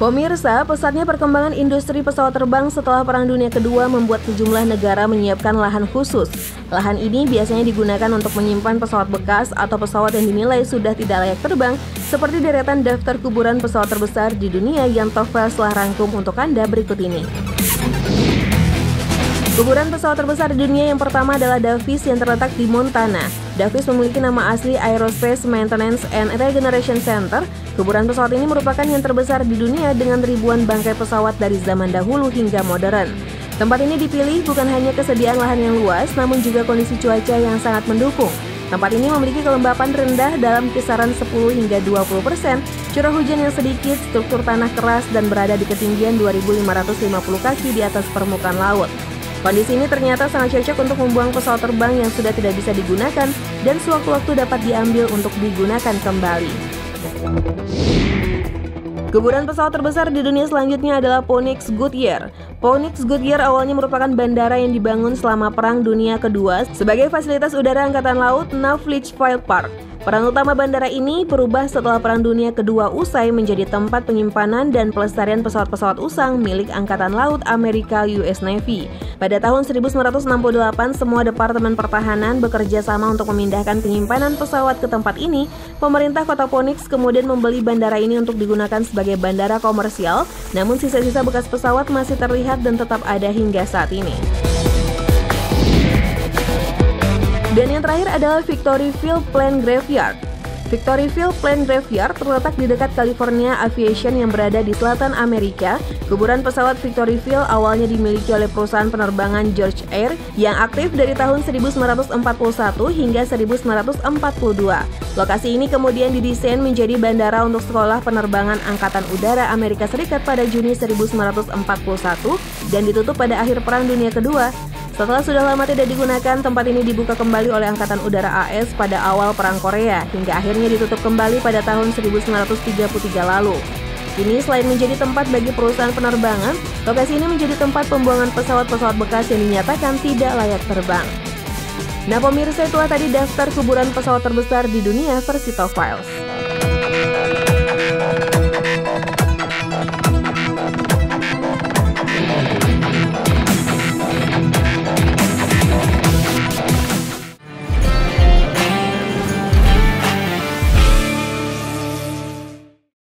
Pemirsa, pesatnya perkembangan industri pesawat terbang setelah Perang Dunia Kedua membuat sejumlah negara menyiapkan lahan khusus. Lahan ini biasanya digunakan untuk menyimpan pesawat bekas atau pesawat yang dinilai sudah tidak layak terbang, seperti deretan daftar kuburan pesawat terbesar di dunia yang Top-Files telah rangkum untuk Anda berikut ini. Kuburan pesawat terbesar di dunia yang pertama adalah Davis yang terletak di Montana. Davis memiliki nama asli Aerospace Maintenance and Regeneration Center. Kuburan pesawat ini merupakan yang terbesar di dunia dengan ribuan bangkai pesawat dari zaman dahulu hingga modern. Tempat ini dipilih bukan hanya kesediaan lahan yang luas, namun juga kondisi cuaca yang sangat mendukung. Tempat ini memiliki kelembapan rendah dalam kisaran 10 hingga 20%, curah hujan yang sedikit, struktur tanah keras, dan berada di ketinggian 2.550 kaki di atas permukaan laut. Kondisi ini ternyata sangat cocok untuk membuang pesawat terbang yang sudah tidak bisa digunakan dan sewaktu-waktu dapat diambil untuk digunakan kembali. Kuburan pesawat terbesar di dunia selanjutnya adalah Phoenix Goodyear. Phoenix Goodyear awalnya merupakan bandara yang dibangun selama Perang Dunia Kedua sebagai fasilitas udara Angkatan Laut Knowledge Field Park. Peran utama bandara ini berubah setelah Perang Dunia Kedua usai menjadi tempat penyimpanan dan pelestarian pesawat-pesawat usang milik Angkatan Laut Amerika US Navy. Pada tahun 1968, semua Departemen Pertahanan bekerja sama untuk memindahkan penyimpanan pesawat ke tempat ini. Pemerintah Kota Phoenix kemudian membeli bandara ini untuk digunakan sebagai bandara komersial, namun sisa-sisa bekas pesawat masih terlihat dan tetap ada hingga saat ini. Dan yang terakhir adalah Victory Field Plane Graveyard. Victory Field Plane Graveyard terletak di dekat California Aviation yang berada di selatan Amerika. Kuburan pesawat Victory Field awalnya dimiliki oleh perusahaan penerbangan George Air yang aktif dari tahun 1941 hingga 1942. Lokasi ini kemudian didesain menjadi bandara untuk sekolah penerbangan Angkatan Udara Amerika Serikat pada Juni 1941 dan ditutup pada akhir Perang Dunia Kedua. Setelah sudah lama tidak digunakan, tempat ini dibuka kembali oleh Angkatan Udara AS pada awal Perang Korea, hingga akhirnya ditutup kembali pada tahun 1933 lalu. Kini selain menjadi tempat bagi perusahaan penerbangan, lokasi ini menjadi tempat pembuangan pesawat-pesawat bekas yang dinyatakan tidak layak terbang. Nah pemirsa, itulah tadi daftar kuburan pesawat terbesar di dunia versi Top-Files.